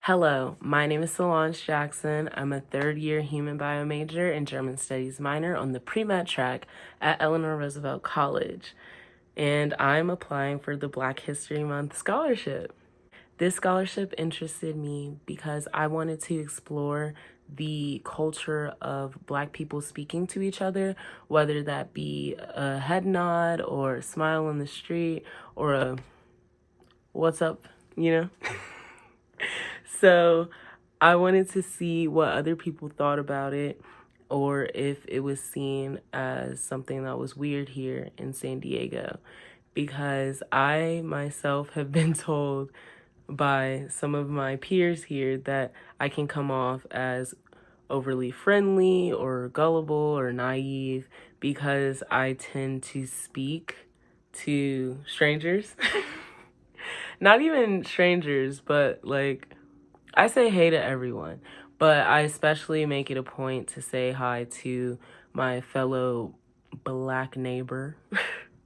Hello, my name is Solange Jackson. I'm a third-year human bio major and German studies minor on the pre-med track at Eleanor Roosevelt College, and I'm applying for the Black History Month scholarship. This scholarship interested me because I wanted to explore the culture of Black people speaking to each other, whether that be a head nod or a smile on the street or a what's up, you know? So I wanted to see what other people thought about it or if it was seen as something that was weird here in San Diego. Because I myself have been told by some of my peers here that I can come off as overly friendly or gullible or naive because I tend to speak to strangers. Not even strangers, but like I say hey to everyone, but I especially make it a point to say hi to my fellow Black neighbor.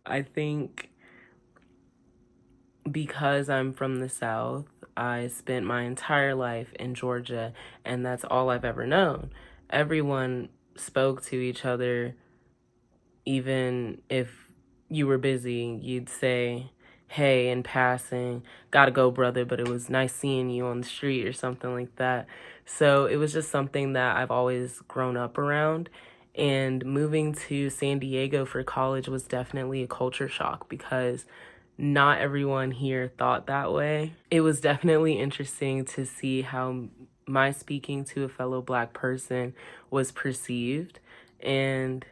I think because I'm from the South, I spent my entire life in Georgia, and that's all I've ever known. Everyone spoke to each other, even if you were busy, you'd say, hey, in passing, gotta go, brother, but it was nice seeing you on the street or something like that. So it was just something that I've always grown up around. And moving to San Diego for college was definitely a culture shock because not everyone here thought that way. It was definitely interesting to see how my speaking to a fellow Black person was perceived, and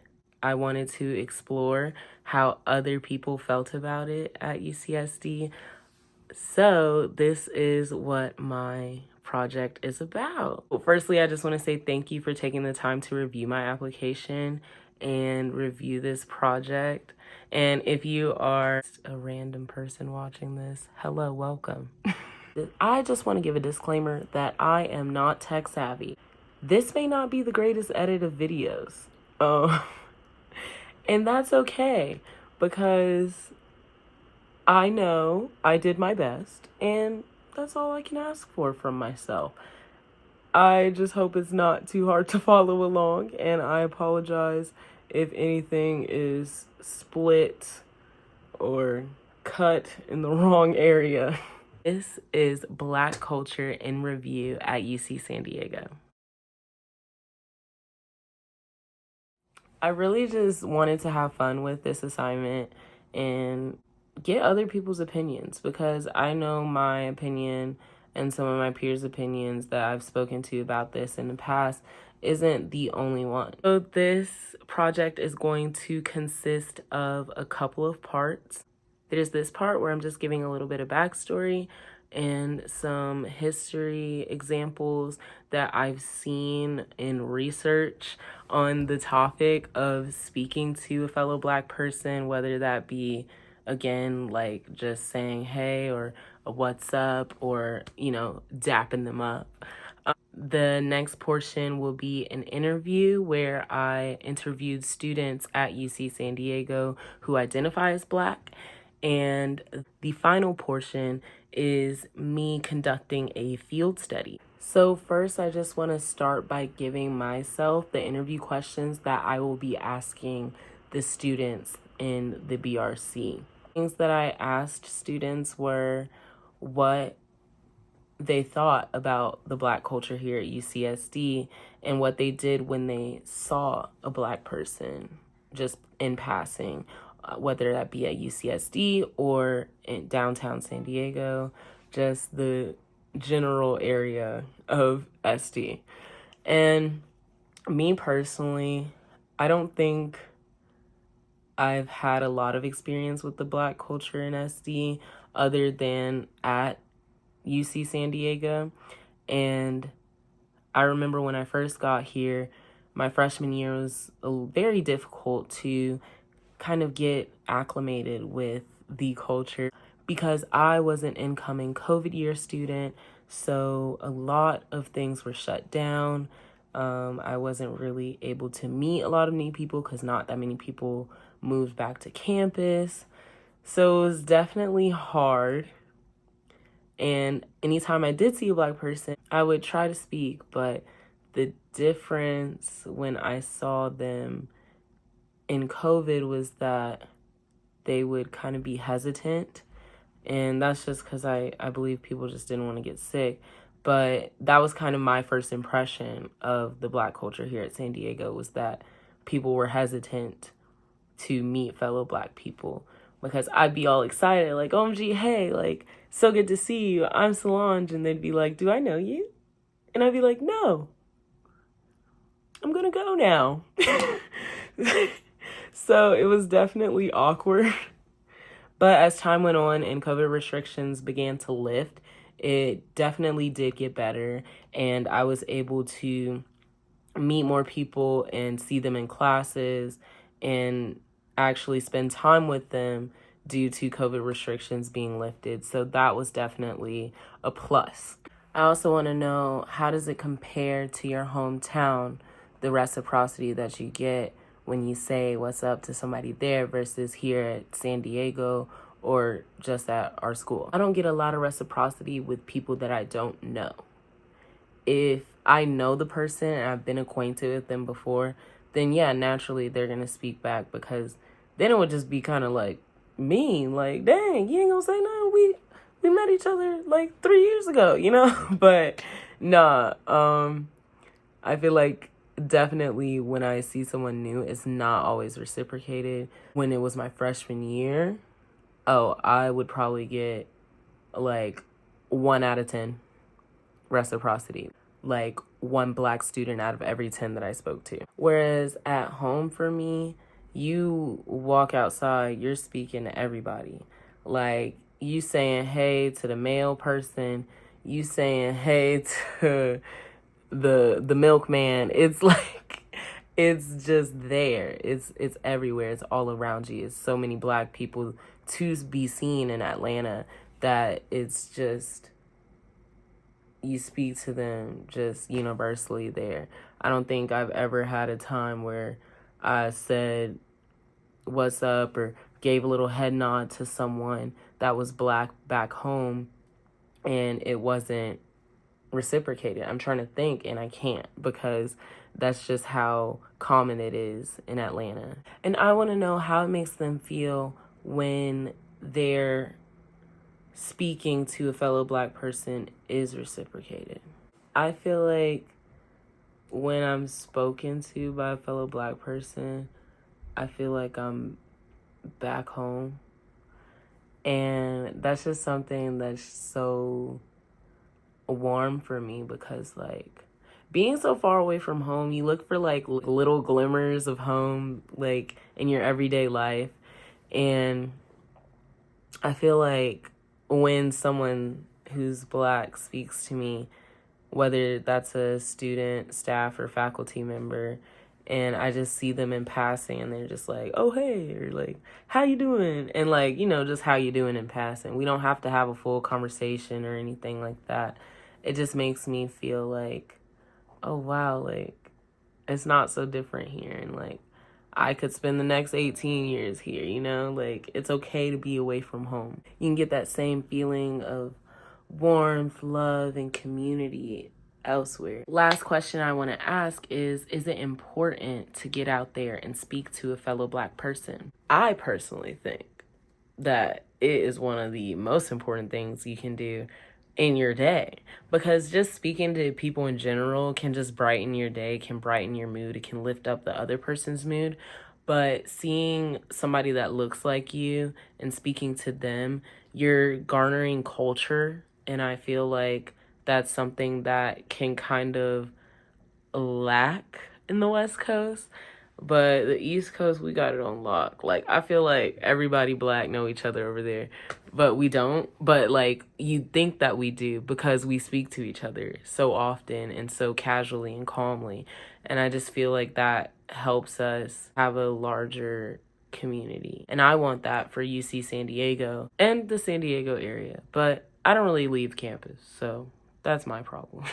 I wanted to explore how other people felt about it at UCSD. So this is what my project is about. Well, firstly, I just want to say thank you for taking the time to review my application and review this project. And if you are a random person watching this, hello, welcome. I just want to give a disclaimer that I am not tech savvy. This may not be the greatest edit of videos. And that's okay because I know I did my best and that's all I can ask for from myself. I just hope it's not too hard to follow along, and I apologize if anything is split or cut in the wrong area. This is Black Culture in Review at UC San Diego. I really just wanted to have fun with this assignment and get other people's opinions because I know my opinion and some of my peers' opinions that I've spoken to about this in the past isn't the only one. So this project is going to consist of a couple of parts. There's this part where I'm just giving a little bit of backstory and some history examples that I've seen in research on the topic of speaking to a fellow Black person, whether that be, again, like just saying hey or a what's up or, dapping them up. The next portion will be an interview where I interviewed students at UC San Diego who identify as Black. And the final portion is me conducting a field study. So first, I just want to start by giving myself the interview questions that I will be asking the students in the BRC. Things that I asked students were what they thought about the Black culture here at UCSD and what they did when they saw a Black person just in passing, whether that be at UCSD or in downtown San Diego, just the general area of SD. And me personally, I don't think I've had a lot of experience with the Black culture in SD other than at UC San Diego. And I remember when I first got here, my freshman year was very difficult to kind of get acclimated with the culture because I was an incoming COVID year student. So a lot of things were shut down. I wasn't really able to meet a lot of new people because not that many people moved back to campus. So it was definitely hard. And anytime I did see a Black person, I would try to speak, but the difference when I saw them in COVID was that they would kind of be hesitant. And that's just because I believe people just didn't want to get sick. But that was kind of my first impression of the Black culture here at San Diego, was that people were hesitant to meet fellow Black people, because I'd be all excited, like, OMG, hey, like, so good to see you. I'm Solange. And they'd be like, do I know you? And I'd be like, no, I'm going to go now. So it was definitely awkward. But as time went on and COVID restrictions began to lift, it definitely did get better. And I was able to meet more people and see them in classes and actually spend time with them due to COVID restrictions being lifted. So that was definitely a plus. I also want to know, how does it compare to your hometown, the reciprocity that you get when you say what's up to somebody there versus here at San Diego or just at our school? I don't get a lot of reciprocity with people that I don't know. If I know the person and I've been acquainted with them before, then yeah, naturally they're going to speak back, because then it would just be kind of like mean, like, dang, you ain't gonna say nothing. We met each other like 3 years ago, you know? But nah, I feel like definitely when I see someone new, it's not always reciprocated. When it was my freshman year, oh, I would probably get like 1 out of 10 reciprocity, like 1 Black student out of every 10 that I spoke to. Whereas at home for me, you walk outside, you're speaking to everybody. Like, you saying hey to the male person, you saying hey to the milkman. It's like, it's just there. It's everywhere. It's all around you. It's so many Black people to be seen in Atlanta that it's just, you speak to them just universally there. I don't think I've ever had a time where I said what's up or gave a little head nod to someone that was Black back home and it wasn't reciprocated. I'm trying to think and I can't, because that's just how common it is in Atlanta. And I want to know how it makes them feel when they're speaking to a fellow Black person is reciprocated. I feel like when I'm spoken to by a fellow Black person, I feel like I'm back home. And that's just something that's so warm for me, because like, being so far away from home, you look for like little glimmers of home, like in your everyday life. And I feel like when someone who's Black speaks to me, whether that's a student, staff, or faculty member, and I just see them in passing and they're just like, oh, hey, or like, how you doing? And like, just how you doing in passing. We don't have to have a full conversation or anything like that. It just makes me feel like, oh, wow, like, it's not so different here. And like, I could spend the next 18 years here, like, it's okay to be away from home. You can get that same feeling of warmth, love, and community elsewhere. Last question I want to ask is it important to get out there and speak to a fellow Black person? I personally think that it is one of the most important things you can do in your day, because just speaking to people in general can just brighten your day, can brighten your mood, it can lift up the other person's mood. But seeing somebody that looks like you and speaking to them, you're garnering culture. And I feel like that's something that can kind of lack in the West Coast. But the East Coast, we got it on lock. Like, I feel like everybody Black know each other over there, but we don't. But like, you think that we do, because we speak to each other so often and so casually and calmly. And I just feel like that helps us have a larger community. And I want that for UC San Diego and the San Diego area. But I don't really leave campus, so that's my problem.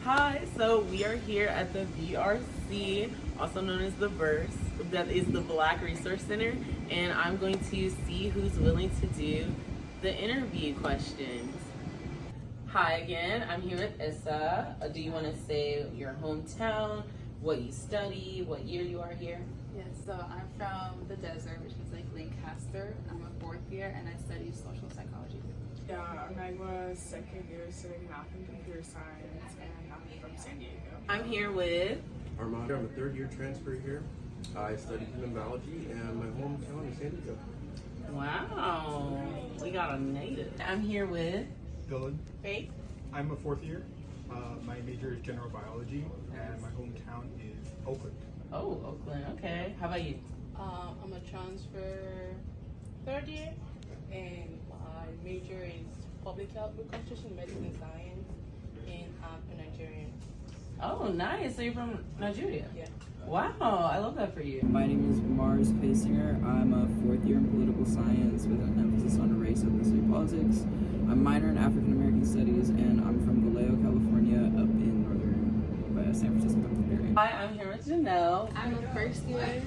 Hi, So we are here at the VRC, also known as the Verse, that is the Black Resource Center, and I'm going to see who's willing to do the interview questions. Hi again, I'm here with Issa. Do you want to say your hometown, what you study, what year you are here? Yes, so I'm from the desert, which is like Lancaster. I'm a fourth year and I study social psychology. Yeah, I'm Magma, second year studying math and computer science, and I'm from San Diego. I'm here with Armando. I'm a third year transfer here. I study human biology and my hometown is San Diego. Wow, we got a native. I'm here with Dylan. Faith. I'm a fourth year. My major is general biology, and my hometown is Oakland. Oh, Oakland. Okay. How about you? I'm a transfer third year, and my major is public health with concentration medicine and science, and I'm a Nigerian. Oh, nice. So you're from Nigeria? Yeah. Wow, I love that for you. My name is Mars Pasinger. I'm a fourth year in political science with an emphasis on race, ethnicity, politics. I'm minor in African American studies, and I'm from Vallejo, California, up in northern San Francisco area. Hi, I'm here with Janelle. I'm a first year.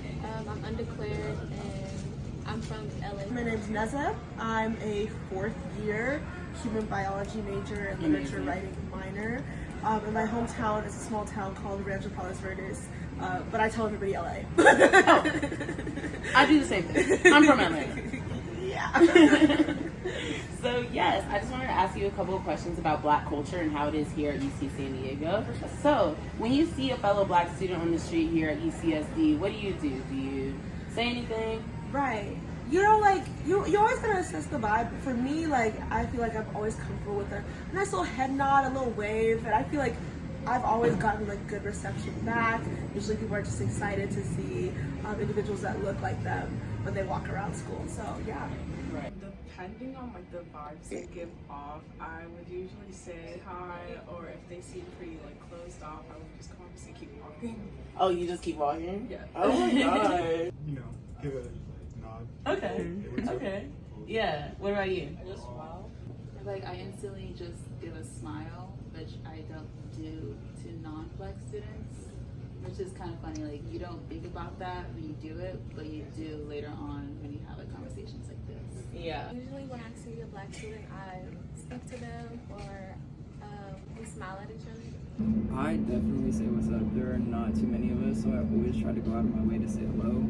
I'm undeclared, and I'm from LA. My name's Neza. I'm a fourth year human biology major and literature writing minor. In my hometown is a small town called Rancho Palos Verdes, but I tell everybody LA. I do the same thing. I'm from LA. Yeah. So yes, I just wanted to ask you a couple of questions about Black culture and how it is here at UC San Diego. So when you see a fellow Black student on the street here at UCSD, what do you do? Do you say anything? Right. You know, like, you always gotta assess the vibe. For me, like, I feel like I'm always comfortable with a nice little head nod, a little wave, and I feel like I've always gotten, like, good reception back. Usually people are just excited to see individuals that look like them when they walk around school, so, yeah. Right. Depending on like the vibes they give off, I would usually say hi, or if they seem pretty like closed off, I would just come up and say keep walking. Oh, you just keep walking? Yeah. Oh my god. You know, give a nod. Okay. Okay. Yeah. What about you? I just smile. Like I instantly just give a smile, which I don't do to non-Black students, which is kind of funny. Like you don't think about that when you do it, but you do later on when you have like conversations like this. Yeah. Usually when I see a Black student, I speak to them or we smile at each other. I definitely say what's up. There are not too many of us, so I always try to go out of my way to say hello.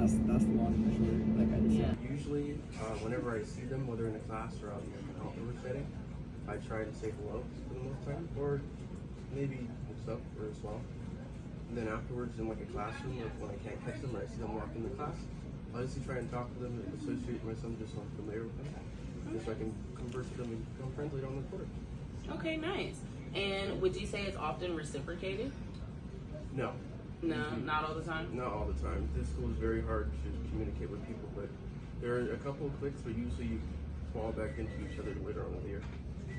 That's the long and the short, like I just said. Usually, whenever I see them, whether in a class or out in an outdoor setting, I try to say hello for the most time, or maybe what's up or as well. And then afterwards, in like a classroom, or when I can't catch them or I see them walk in the class, I just try and talk to them and associate myself just so I'm familiar with them, just so I can converse with them and become friends later on the quarter. Okay, nice. And would you say it's often reciprocated? No. No, not all the time? Not all the time. This school is very hard to communicate with people, but there are a couple of clicks, but usually you fall back into each other later on in the year.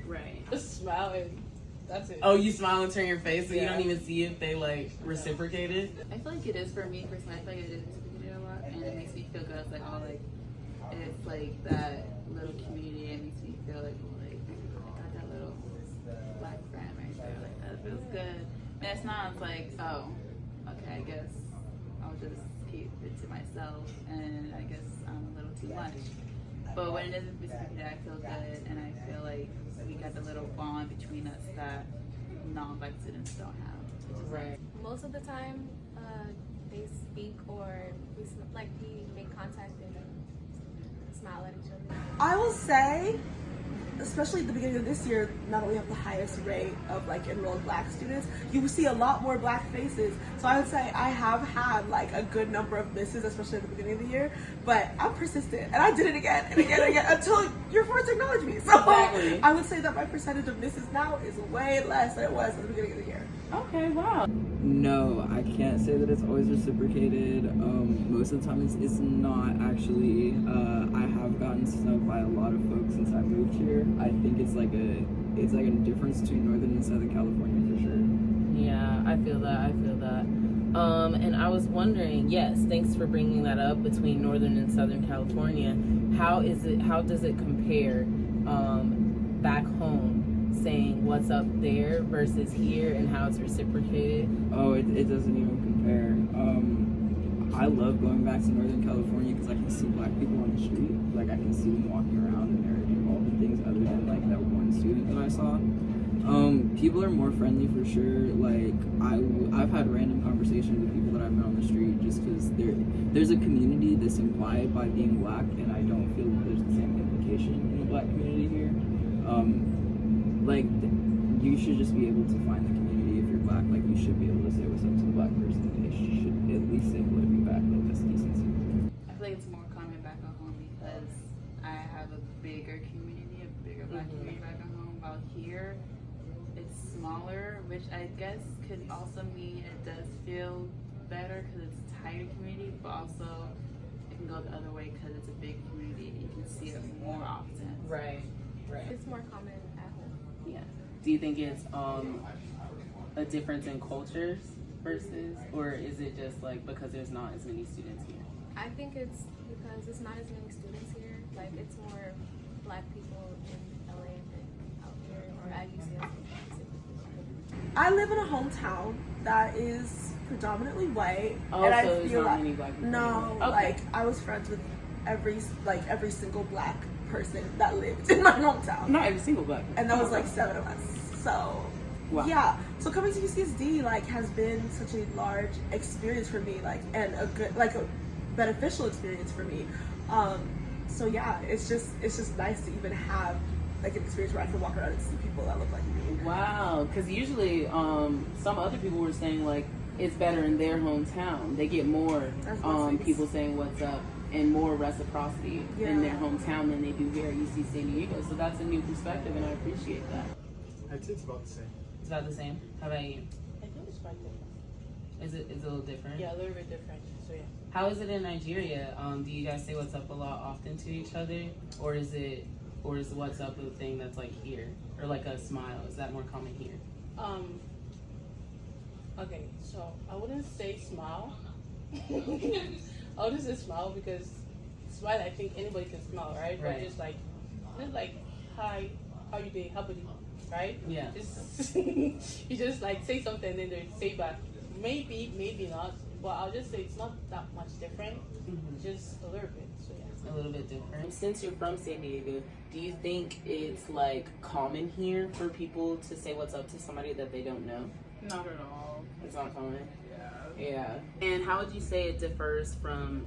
Right. Just smile and that's it. Oh, you smile and turn your face so you Yeah. don't even see if they like reciprocated? I feel like it is for me personally. I feel like it is reciprocated a lot, and it makes me feel good. It's like oh, like it's like that little community. It makes me feel like oh, like I got that little Black friend right there. Like that feels good. And it's not. It's like oh, okay. I guess I'll just keep it to myself, and I guess I'm a little too much. But when it isn't reciprocated, I feel good, and I feel like we got the little bond between us that non-Black students don't have. Right. Most of the time, they speak or we make contact and smile at each other. I will say, especially at the beginning of this year, now that we have the highest rate of like enrolled Black students, you see a lot more Black faces. So I would say I have had like a good number of misses, especially at the beginning of the year. But I'm persistent, and I did it again and again and again until you're forced to acknowledge me. So Exactly. I would say that my percentage of misses now is way less than it was at the beginning of the year. Okay, wow. No, I can't say that it's always reciprocated. Most of the time it's not actually. I have gotten snubbed by a lot of folks since I moved here. I think it's like a difference between Northern and Southern California for sure. Yeah, I feel that. And I was wondering, yes, thanks for bringing that up between Northern and Southern California. How does it compare back home? saying what's up there versus here and how it's reciprocated? Oh, it doesn't even compare. I love going back to Northern California because I can see black people on the street. Like, I can see them walking around and they're involved in things other than, like, that one student that I saw. People are more friendly for sure. Like, I've had random conversations with people that I've met on the street just because there's a community that's implied by being black, and I don't feel that there's the same implication in the black community here. You should just be able to find the community if you're black. Like, you should be able to say what's up to the black person. They should at least say hello to you back. Like, that's decency. I feel like it's more common back at home because I have a bigger community, a bigger black community back at home. While here, it's smaller, which I guess could also mean it does feel better because it's a tighter community, but also it can go the other way because it's a big community and you can see it more often. Right. It's more common at home. Yeah. Do you think it's a difference in cultures versus, or is it just like because there's not as many students here? I think it's because there's not as many students here. Like, it's more black people in LA than out here or at UCSD specifically. I live in a hometown that is predominantly white, Oh, and so I there's feel not like many black people no, anywhere. Okay. like I was friends with every single black person that lived in my hometown, Not every single black person. and that was like 7 of us. So Wow. yeah, so coming to UCSD like has been such a large experience for me, like, and a good, like, a beneficial experience for me. So yeah, it's just nice to even have like an experience where I can walk around and see people that look like me. Wow, because usually some other people were saying like it's better in their hometown. They get more That's what people saying what's up and more reciprocity in their hometown than they do here at UC San Diego. So that's a new perspective, and I appreciate that. I'd say it's about the same. It's about the same. How about you? I think it's quite different. Is it a little different? Yeah, a little bit different. So yeah. How is it in Nigeria? Do you guys say what's up a lot often to each other, or is what's up a thing that's like here, or like a smile? Is that more common here? Okay, so I wouldn't say smile. I wouldn't say smile because smile, I think anybody can smile, right? Right. But just like hi, how you doing? How about you? Right? Yeah. Just you just like say something and then they say back. Maybe not. But I'll just say it's not that much different. Just a little bit. So yeah. A little bit different. Since you're from San Diego, do you think it's like common here for people to say what's up to somebody that they don't know? Not at all. It's not common. Yeah. Yeah. And how would you say it differs from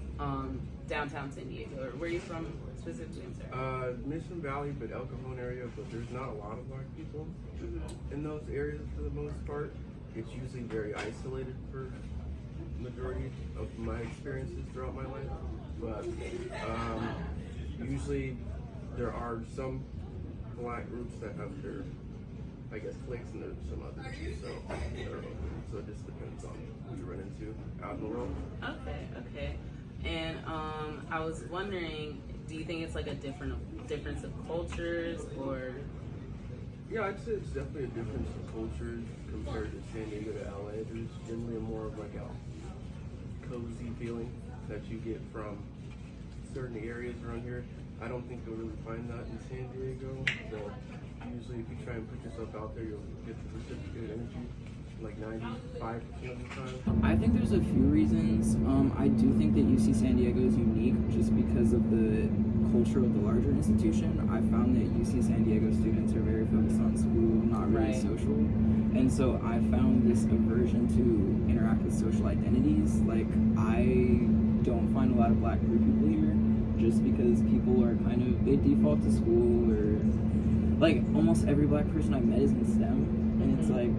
downtown San Diego? Or where are you from specifically? I'm sorry. Mission Valley, but El Cajon area, but there's not a lot of black people in those areas for the most part. It's usually very isolated for majority of my experiences throughout my life, but usually there are some black groups that have their, I guess, cliques, and there's some others. So I don't know. So it just depends on who you run into out in the world. Okay. And I was wondering, do you think it's like a difference of cultures, or? Yeah, I'd say it's definitely a difference in cultures compared to San Diego to LA. There's generally more of like a cozy feeling that you get from certain areas around here. I don't think you'll really find that in San Diego. But usually if you try and put yourself out there, you'll get the reciprocated energy like 95% of the time. I think there's a few reasons. I do think that UC San Diego is unique just because of the culture of the larger institution. I found that UC San Diego students are very focused on school, not really social. And so I found this aversion to interact with social identities. Like, I don't find a lot of black queer people here just because people are they default to school, or like almost every black person I've met is in STEM. And it's like,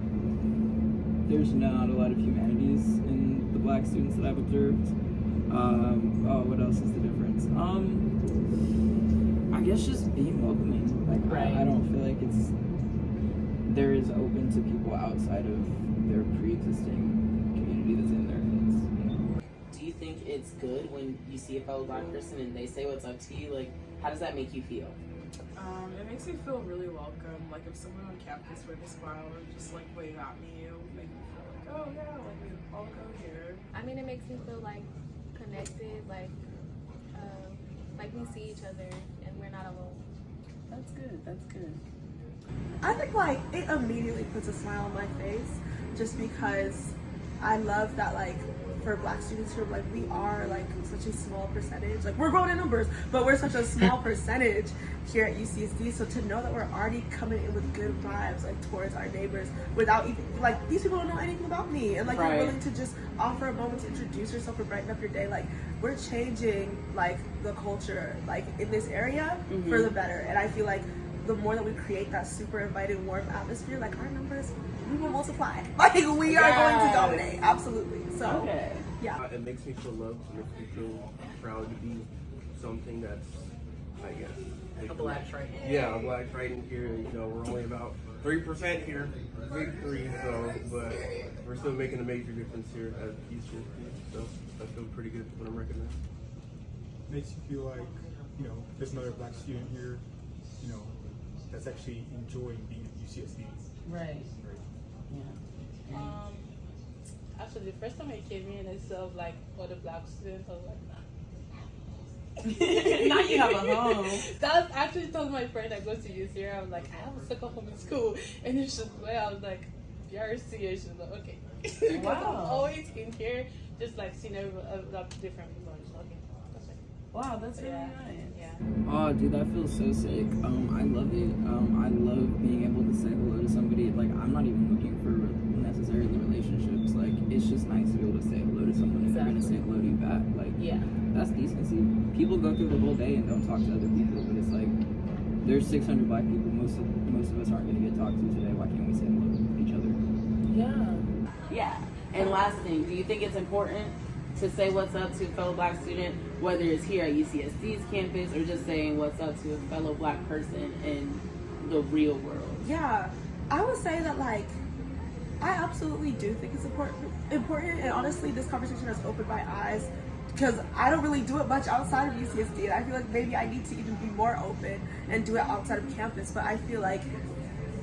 there's not a lot of humanities in the black students that I've observed. What else is the difference? I guess just being welcoming. Like, I don't feel like there is open to people outside of their pre-existing community that's in their midst. Do you think it's good when you see a fellow black person and they say what's up to you? Like, how does that make you feel? It makes me feel really welcome. Like, if someone on campus were to smile or just like wave at me, it would make me feel like, oh yeah, like we all go here. I mean, it makes me feel like connected, like we see each other and we're not alone. That's good. I think like it immediately puts a smile on my face, just because I love that like for Black students here, like we are like such a small percentage. Like we're growing in numbers, but we're such a small percentage here at UCSD. So to know that we're already coming in with good vibes like towards our neighbors without even like these people don't know anything about me, and like Right. you're willing to just offer a moment to introduce yourself or brighten up your day. Like we're changing like the culture like in this area for the better, and I feel like the more that we create that super inviting, warm atmosphere, like our numbers, we will multiply. Like we are going to dominate, absolutely. So, Okay. yeah. It makes me feel loved. It makes me feel proud to be something that's, I guess, A Black Triton. Yeah, a Black Triton here. You know, we're only about 3% here, big 3. So, but we're still making a major difference here at UCSD. So I feel pretty good when I'm recognized. Makes you feel like, you know, there's another Black student here, you know, that's actually enjoying being at UCSD. Right. Yeah. Actually, the first time I came in, I saw like other Black students. I was like, Now you have a home. that was actually told my friend I go to UCSD. I was like, I have a second home in school, and then she's like, I was like, BRC, and she's like, okay, because I'm Wow. always in here, just like seeing like different people. I'm just like, okay, that's it. Wow, that's really Yeah. nice. Yeah. Oh, dude, that feels so sick. I love it. I love being able to say hello to somebody. Like, I'm not even looking for necessarily relationships. Like, it's just nice to be able to say hello to someone and they're gonna say hello to you back. Like, Yeah. that's decency. People go through the whole day and don't talk to other people, but it's like there's 600 Black people. Most of us aren't gonna get talked to today. Why can't we say hello to each other? Yeah. Yeah. And last thing, do you think it's important to say what's up to a fellow Black student, whether it's here at UCSD's campus or just saying what's up to a fellow Black person in the real world? Yeah, I would say that like I absolutely do think it's important, and honestly, this conversation has opened my eyes because I don't really do it much outside of UCSD, and I feel like maybe I need to even be more open and do it outside of campus. But I feel like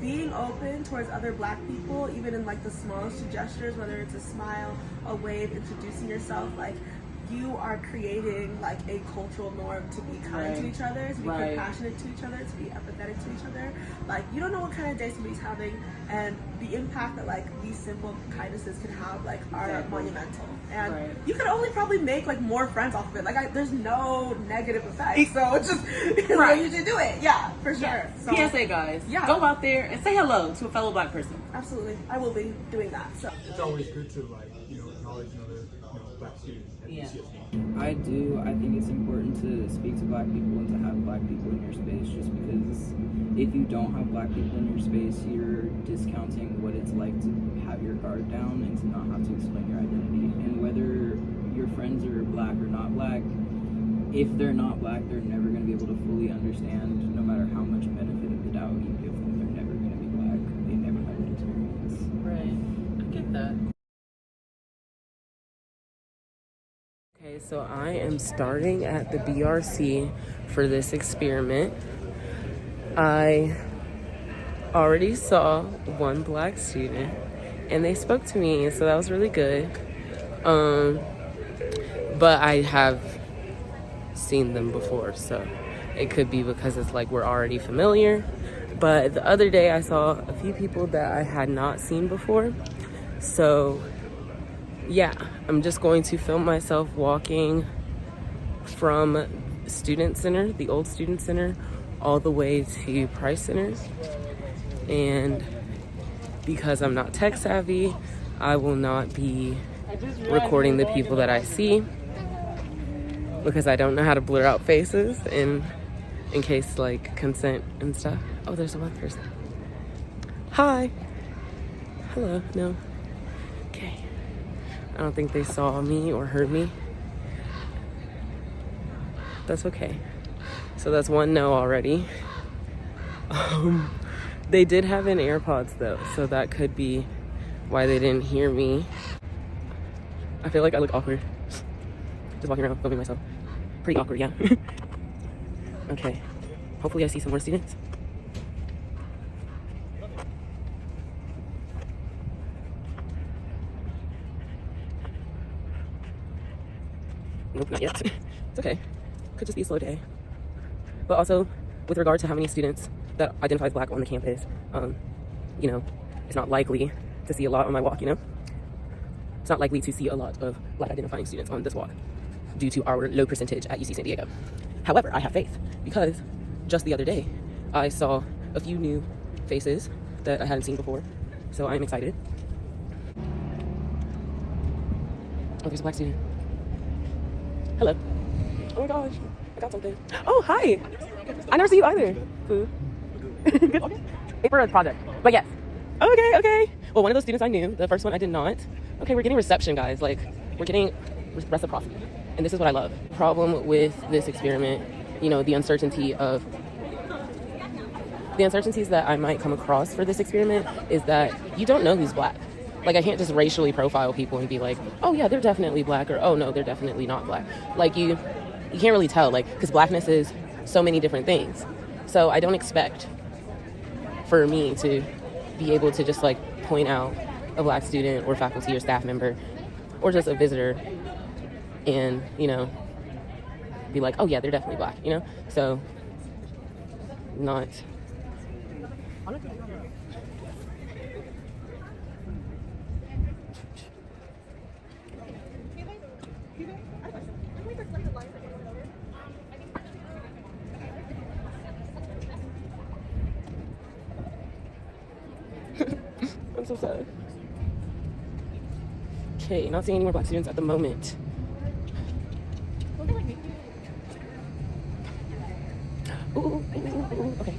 being open towards other Black people, even in like the smallest of gestures, whether it's a smile, a wave, introducing yourself, like you are creating like a cultural norm to be kind to each other, to be compassionate to each other, to be empathetic to each other. Like you don't know what kind of day somebody's having, and the impact that like these simple kindnesses can have like are monumental. And you could only probably make like more friends off of it. Like there's no negative effect, so it's just you should do it. Yeah, for sure. So, PSA, guys, yeah, go out there and say hello to a fellow Black person. Absolutely, I will be doing that. So It's always good to like, you know, acknowledge another, you know, Black student at UCSD. I do. I think it's important to speak to Black people and to have Black people in your space, just because if you don't have Black people in your space, you're discounting what it's like to have your guard down and to not have to explain your identity. And whether your friends are Black or not Black, if they're not Black, they're never going to be able to fully understand, no matter how much benefit of the doubt you give them. They're never going to be Black. They never had an experience. Right. I get that. Okay, so I am starting at the BRC for this experiment. I already saw one Black student and they spoke to me, so that was really good. But I have seen them before, so it could be because it's like we're already familiar. But the other day I saw a few people that I had not seen before. So yeah, I'm just going to film myself walking from Student Center, the old Student Center, all the way to Price Center. And because I'm not tech savvy, I will not be recording the people that I see because I don't know how to blur out faces in case like consent and stuff. Oh, there's a Black person. Hi. Hello. No. Okay. I don't think they saw me or heard me. That's okay. So that's one no already. They did have in AirPods though, so that could be why they didn't hear me. I feel like I look awkward. Just walking around filming myself. Pretty awkward, yeah. Okay. Hopefully I see some more students. Nope, not yet. It's okay. Could just be a slow day. But also, with regard to how many students that identify as black on the campus, you know, it's not likely to see a lot on my walk, you know? It's not likely to see a lot of black identifying students on this walk due to our low percentage at UC San Diego. However, I have faith because just the other day, I saw a few new faces that I hadn't seen before, so I'm excited. Oh, there's a black student. Hello. Oh my gosh, I got something. Oh, hi. I never see you either. Boo. Good. Paper project, but yes. Okay. Well, one of those students I knew, the first one I did not. Okay, we're getting reception, guys. Like, we're getting reciprocity. And this is what I love. Problem with this experiment, you know, the uncertainties that I might come across for this experiment is that you don't know who's black. Like, I can't just racially profile people and be like, oh yeah, they're definitely black, or oh no, they're definitely not black. Like, you can't really tell, like, because blackness is so many different things. So I don't expect for me to be able to just like point out a black student or faculty or staff member or just a visitor and, you know, be like, oh yeah, they're definitely black, you know? So, not... I'm so sad. Okay, not seeing any more black students at the moment. Ooh, okay.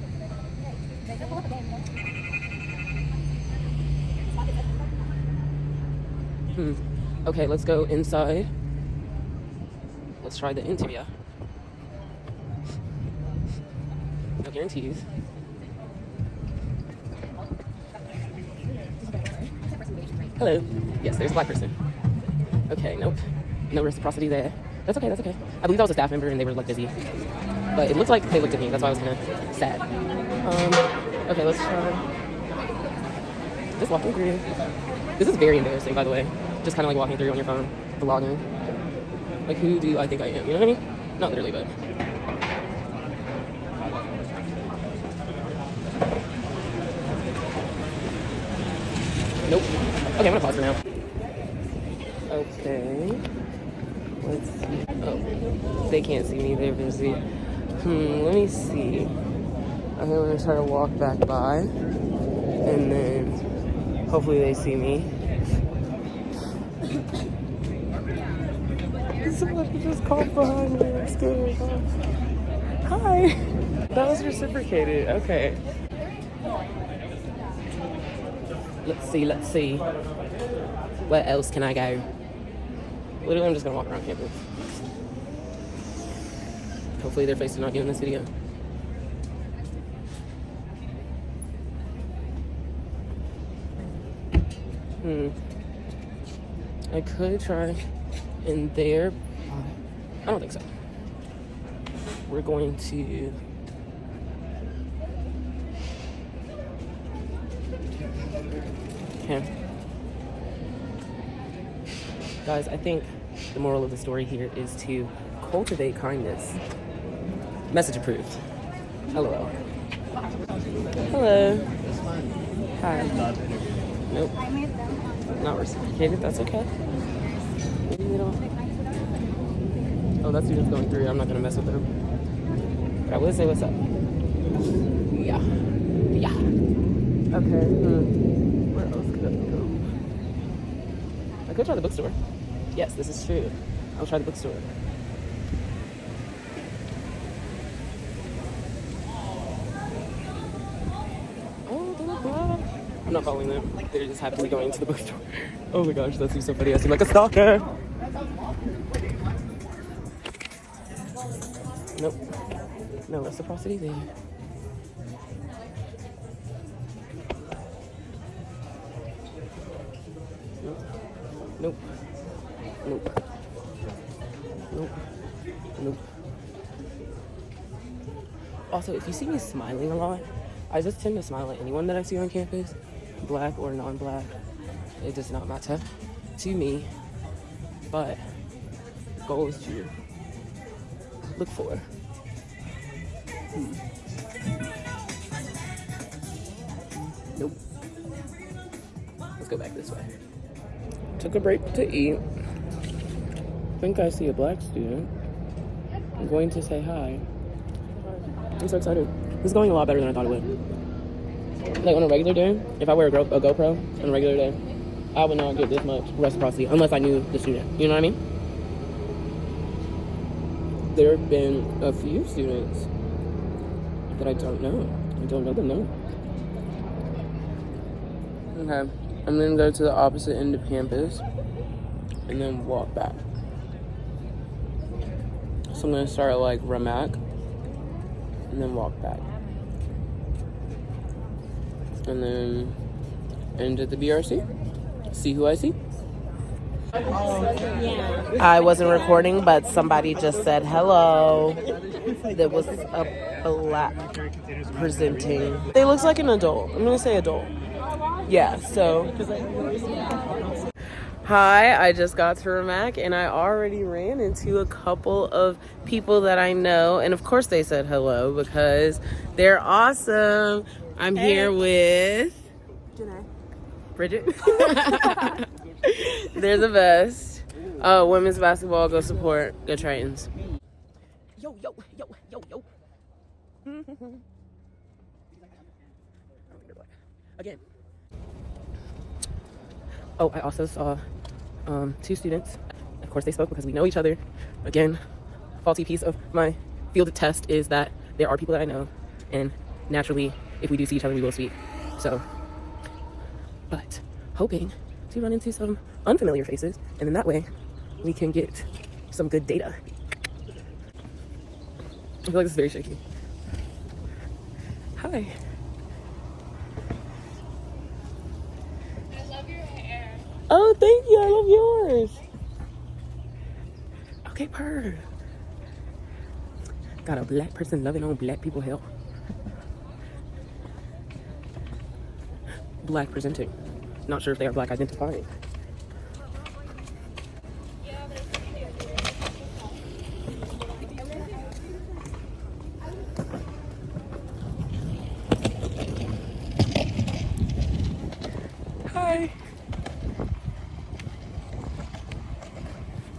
Okay, let's go inside. Let's try the interview. No guarantees. Hello. Yes, there's a black person. Okay, nope. No reciprocity there. That's okay, that's okay. I believe that was a staff member and they were like busy. But it looked like they looked at me, that's why I was kind of sad. Okay, let's try. Just walking through. This is very embarrassing, by the way. Just kind of like walking through on your phone, vlogging. Like, who do I think I am? You know what I mean? Not literally, but. Nope. Okay, I'm gonna pause for now. Okay. Let's see. Oh, they can't see me, they're busy. Let me see. I'm gonna try to walk back by. And then hopefully they see me. Somebody just coughed behind me. I'm scared. Hi. That was reciprocated. Okay. Let's see. Where else can I go? Literally, I'm just gonna walk around campus. Hopefully their face is not getting this video. I could try in there. I don't think so. We're going to... Okay. Guys, I think the moral of the story here is to cultivate kindness. Message approved. LOL. Hello. Hi. Nope. Not reciprocated, that's okay. Maybe they don't. Oh, that student's going through. I'm not gonna mess with them. But I will say what's up. Yeah. Okay. Where else could I go? I could try the bookstore. Yes, this is true. I'll try the bookstore. Oh, they look black. I'm not following them. They're just happily going to the bookstore. Oh my gosh, that seems so funny. I seem like a stalker. Nope. No reciprocity there. Nope. Nope. Nope. Nope. Also, if you see me smiling a lot, I just tend to smile at anyone that I see on campus, black or non-black. It does not matter to me, but the goal is to look for Nope. Let's go back this way. Took a break to eat. I think I see a black student. I'm going to say hi. I'm so excited. This is going a lot better than I thought it would. Like on a regular day, if I wear a GoPro on a regular day, I would not get this much reciprocity unless I knew the student. You know what I mean? There have been a few students that I don't know. I don't know them, no. Okay, I'm gonna go to the opposite end of campus and then walk back. So I'm gonna start at like Ramak and then walk back. And then end at the BRC. See who I see. I wasn't recording, but somebody just said hello. There was a black presenting. They looks like an adult. I'm gonna say adult. Yeah, so. Hi, I just got to Ramak and I already ran into a couple of people that I know. And of course they said hello because they're awesome. I'm here with Janae. Bridget. They're the best. Women's basketball, go support, go Tritons. Yo, yo, yo, yo, yo. Again. Oh, I also saw 2 students. Of course they spoke because we know each other. Again, faulty piece of my fielded test is that there are people that I know, and naturally, if we do see each other, we will speak. So, but hoping to run into some unfamiliar faces, and then that way we can get some good data. I feel like this is very shaky. Hi. I love your hair. Oh, thank you. I love yours. Okay, purr. Got a black person loving on black people help. Black presenting. Not sure if they are black identifying. Hi.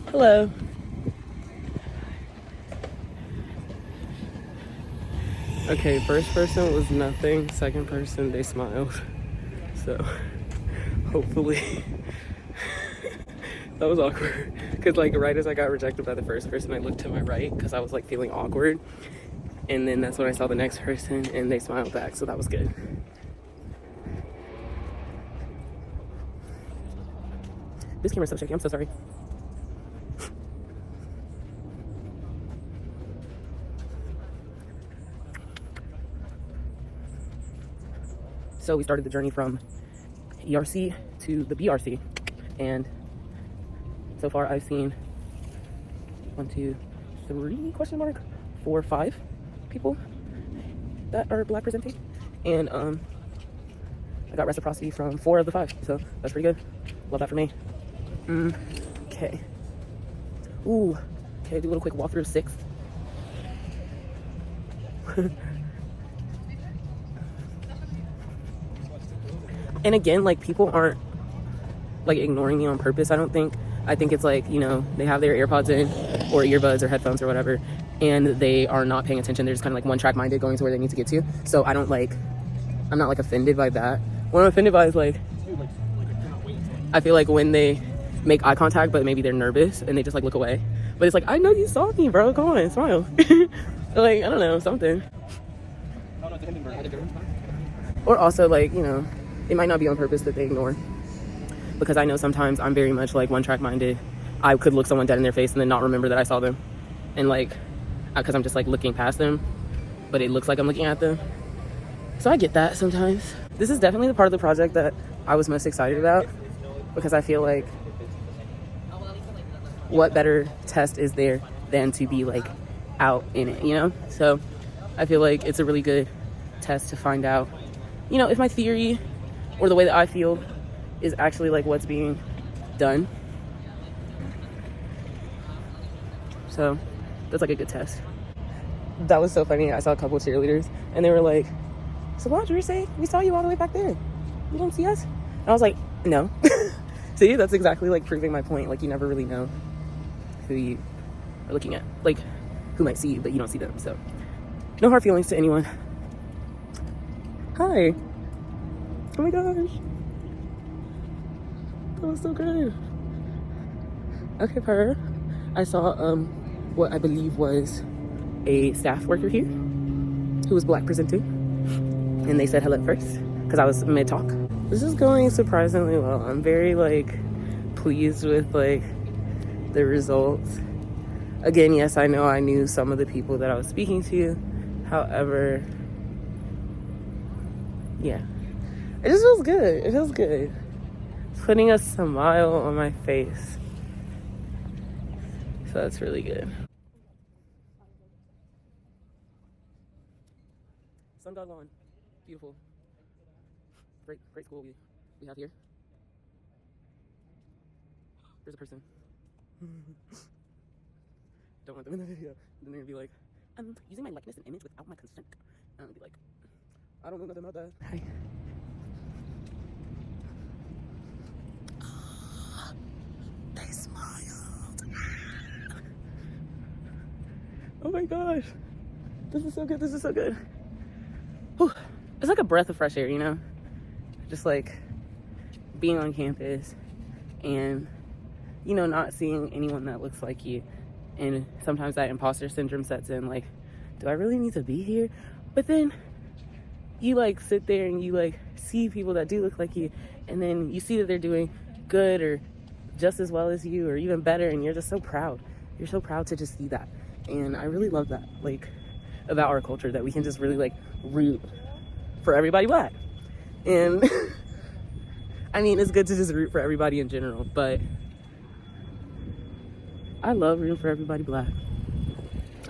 Hello. Okay, first person was nothing. Second person, they smiled. So, hopefully. That was awkward. Because, like, right as I got rejected by the first person, I looked to my right because I was, like, feeling awkward. And then that's when I saw the next person, and they smiled back, so that was good. This camera's so shaky. I'm so sorry. So we started the journey from ERC to the BRC, and so far I've seen 1, 2, 3 question mark 4, 5 people that are black presenting, and I got reciprocity from 4 of the 5, so that's pretty good. Love that for me. Okay. Ooh. Okay, do a little quick walkthrough of 6th. And again, like, people aren't like ignoring me on purpose, I don't think. I think it's like, you know, they have their AirPods in or earbuds or headphones or whatever, and they are not paying attention. They're just kind of like one-track minded, going to where they need to get to. So I'm not like offended by that. What I'm offended by is like, I feel like when they make eye contact but maybe they're nervous and they just like look away, but it's like, I know you saw me, bro, come on, smile. Like, I don't know, something. Or also, like, you know, it might not be on purpose that they ignore, because I know sometimes I'm very much like one-track minded. I could look someone dead in their face and then not remember that I saw them, and like, because I'm just like looking past them, but it looks like I'm looking at them. So I get that sometimes. This is definitely the part of the project that I was most excited about, because I feel like what better test is there than to be like out in it, you know? So I feel like it's a really good test to find out, you know, if my theory or the way that I feel is actually like what's being done. So that's like a good test. that was so funny. I saw a couple of cheerleaders and they were like, so what you were saying? We saw you all the way back there. You didn't see us? And I was like, no. See, that's exactly like proving my point. Like, you never really know who you are looking at. Like, who might see you, but you don't see them. So, no hard feelings to anyone. Hi. Oh my gosh. That was so good. Okay, Per. I saw what I believe was a staff worker here who was Black presenting. And they said hello first because I was mid-talk. This is going surprisingly well. I'm very like pleased with like the results. Again, yes, I know I knew some of the people that I was speaking to. However, yeah, it just feels good. It feels good. It's putting a smile on my face. So that's really good. Sun God Lawn. Beautiful. Great school we have here. There's a person. Don't want them in the video. Then they're gonna be like, I'm using my likeness and image without my consent. And I'll be like, I don't know nothing about that. Hi. They smiled. Oh my gosh. This is so good. This is so good. Whew. It's like a breath of fresh air, you know? Just like being on campus and, you know, not seeing anyone that looks like you. And sometimes that imposter syndrome sets in, like, do I really need to be here? But then you like sit there and you like see people that do look like you, and then you see that they're doing good or just as well as you or even better, and you're just so proud. You're so proud to just see that. And I really love that, like, about our culture, that we can just really like root for everybody Black. And I mean, it's good to just root for everybody in general, but I love rooting for everybody Black.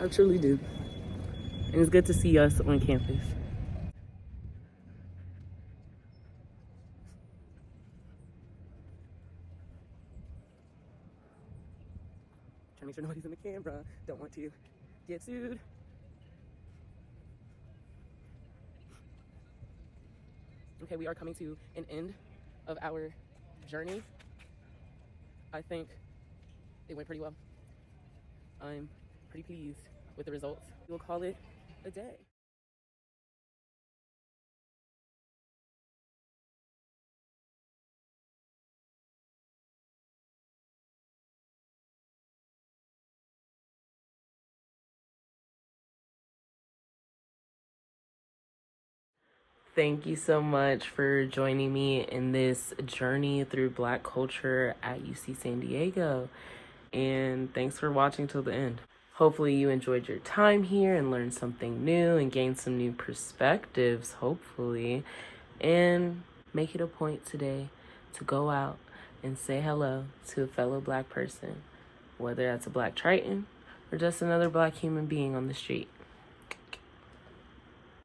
I truly do. And it's good to see us on campus. Trying to make sure nobody's in the camera. Don't want to get sued. Okay, we are coming to an end of our journey. I think it went pretty well. I'm pretty pleased with the results. We'll call it a day. Thank you so much for joining me in this journey through Black culture at UC San Diego. And thanks for watching till the end. Hopefully you enjoyed your time here and learned something new and gained some new perspectives, hopefully. And make it a point today to go out and say hello to a fellow Black person, whether that's a Black Triton or just another Black human being on the street.